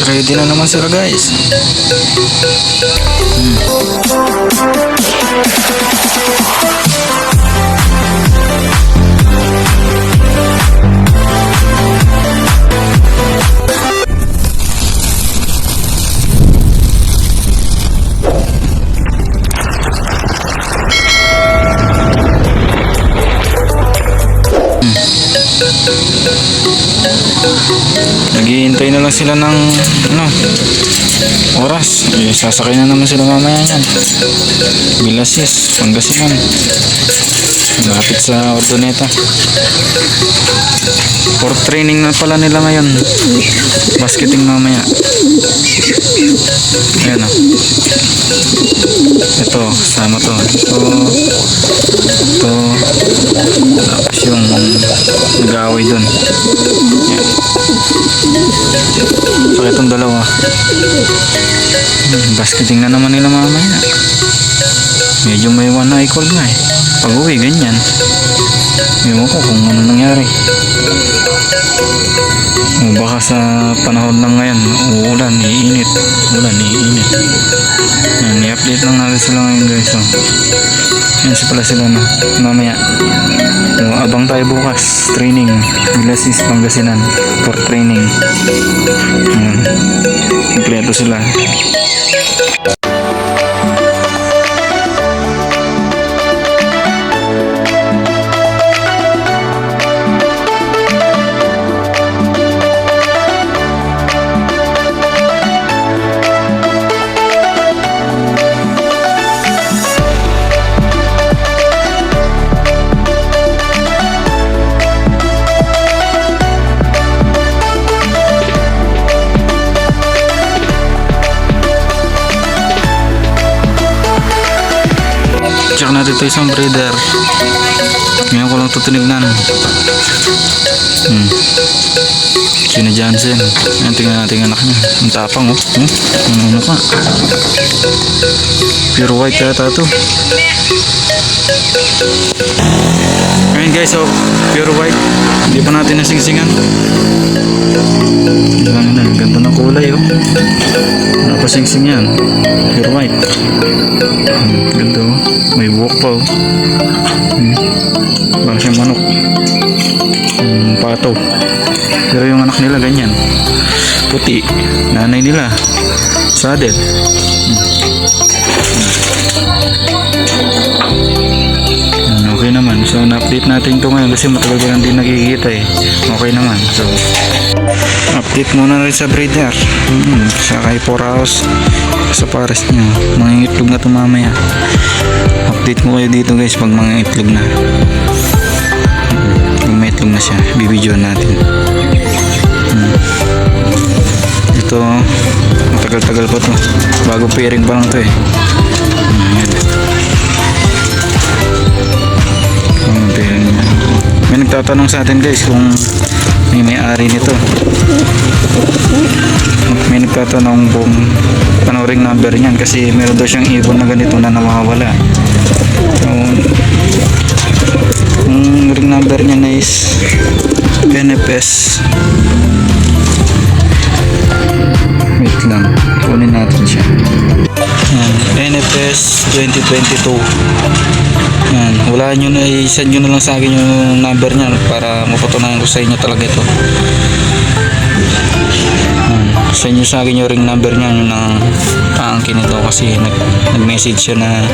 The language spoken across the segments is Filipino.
Ready na naman sila guys. Naghihintay na lang sila ng oras. Sasakay na naman sila mamaya yan. Villasis, Pangasinan. Malapit sa Ordoneta. For training na pala nila ngayon. Basketing mamaya. Ayan o. Ito, sama to. Ito. Tapos yung nag-aaway dun. Ayan. So itong dalawa. Basketing na naman nila mamaya. Medyo may one eye cold nga eh. Pag uwi ganyan. Ewan ko kung ano nangyari. O baka sa panahon lang ngayon uulan, iinit. Ulan, iinit. Yan, i-update lang natin sila ngayon guys. So, yan pala sila na mamaya. So, abang tayo bukas. Training. Villasis, Pangasinan. For training. Yan. Kompleto sila. Check natin ito isang breeder. Ngayon ko lang ito tinignan. Sina Jansen. Ayan, tingnan natin ang anak niya. Ang tapang oh. Ano ka? Pure white yata ito. Ngayon guys, so pure white. Hindi pa natin nasingsingan. Ganda ng kulay oh. Napasingsing yan. Pure white. Ganda oh. May buhok pa oh. Parang siyang manok. Pato. Pero yung anak nila ganyan. Puti. Nanay nila saddle. Okay naman. So na-update natin ito ngayon kasi matagal ko lang din nakikita eh. Okay naman. So update muna rin sa breeder. Sa kay Poraos. Sa pares niya. Mga itlog na ito mamaya. Update mo kayo dito guys pag mga itlog na. Pag may itlog na siya, bibidyoan natin. Ito, matagal-tagal pa to. Bago pairing pa lang to eh. May nagtatanong sa atin guys kung may-ari nito. May nagtatanong kung ano ring number niyan kasi meron daw siyang ibon na ganito na nawawala. So, ang ring number niya is NFS. Wait lang, kunin natin siya. NFS 2022. Yan, wala nyo na, i-send nyo na lang sa akin yung number niya para mapatunayan ko sa inyo talaga ito. Send nyo sa akin yung ring number niya, yung nakaangkin ito kasi nag-message siya na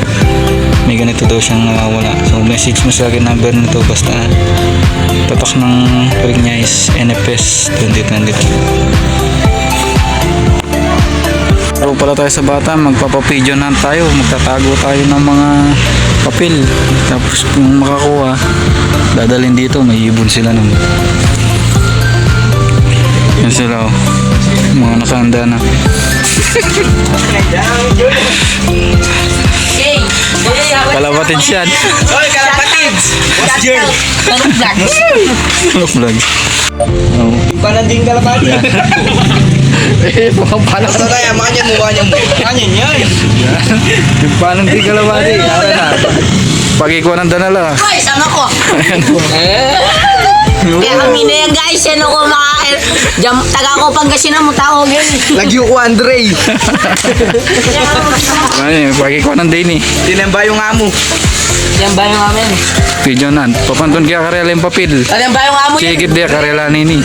may ganito daw siyang nawawala. So message mo sa akin number nito basta tatak ng ring niya is NFS 2022. Bago pala tayo sa bata, magpapapidyo na tayo, magtatago tayo ng mga papel. Tapos kung makakuha, dadalhin dito, may ibon sila nun. Yan sila oh, mga nakahanda na. Kalapatid siya. Hoy, kalapatid! What's your Vlog. Pananding kalapatid? Mukhang palang Basta tayo, makanyan mo. Makanyan yan. yung palang di kalabati. Ara na. Pag ikaw ng danala. Hoy, sama ko! Ayan. Kaya kami na yan guys, yan ako makain. Taga ko Pangasinan mo tawag yun. Lagyo ko Andre. Ay, pagi ko ng din eh. Tinamba yung amo. Yan ba yung amin? Video nan. Papantun kaya karela yung papel. Yan ba yung amo yun? Sigit dia karela nini.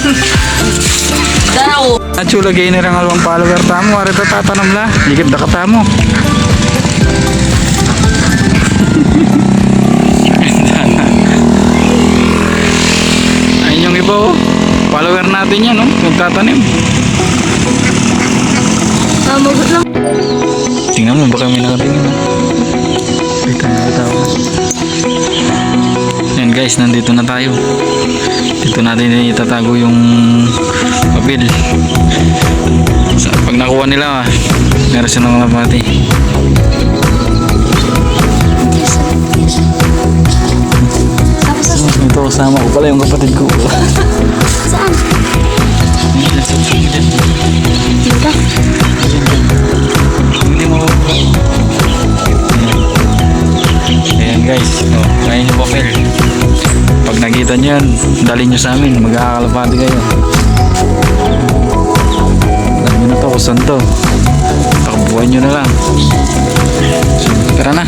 Daraw. Nachula gay na rin alwang follower tamo. Arita tatanam la. Higit da katamo. Ayun yung iba oh. Follower natin yan oh. Nagtatanim. Magot lang. Tingnan mo baka may nakatingin oh. Kita na tao. Yan guys, nandito na tayo. Dito natin itatago yung papel. Pag nakuha nila, meron silang mapati. Ito kasama ko pala yung kapatid ko. Saan? Dito? Hindi mo. Ayan guys, oh, kain yung papel. Pag nakita nyo yan, dalhin nyo sa amin, magkakakalapati kayo. Alam nyo na to kung saan to. Takbuhan nyo na lang. So, tara na.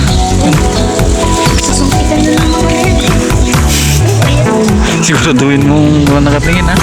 Sasungkitan na lang mga yan. Siguraduhin mong wala nakatingin ha.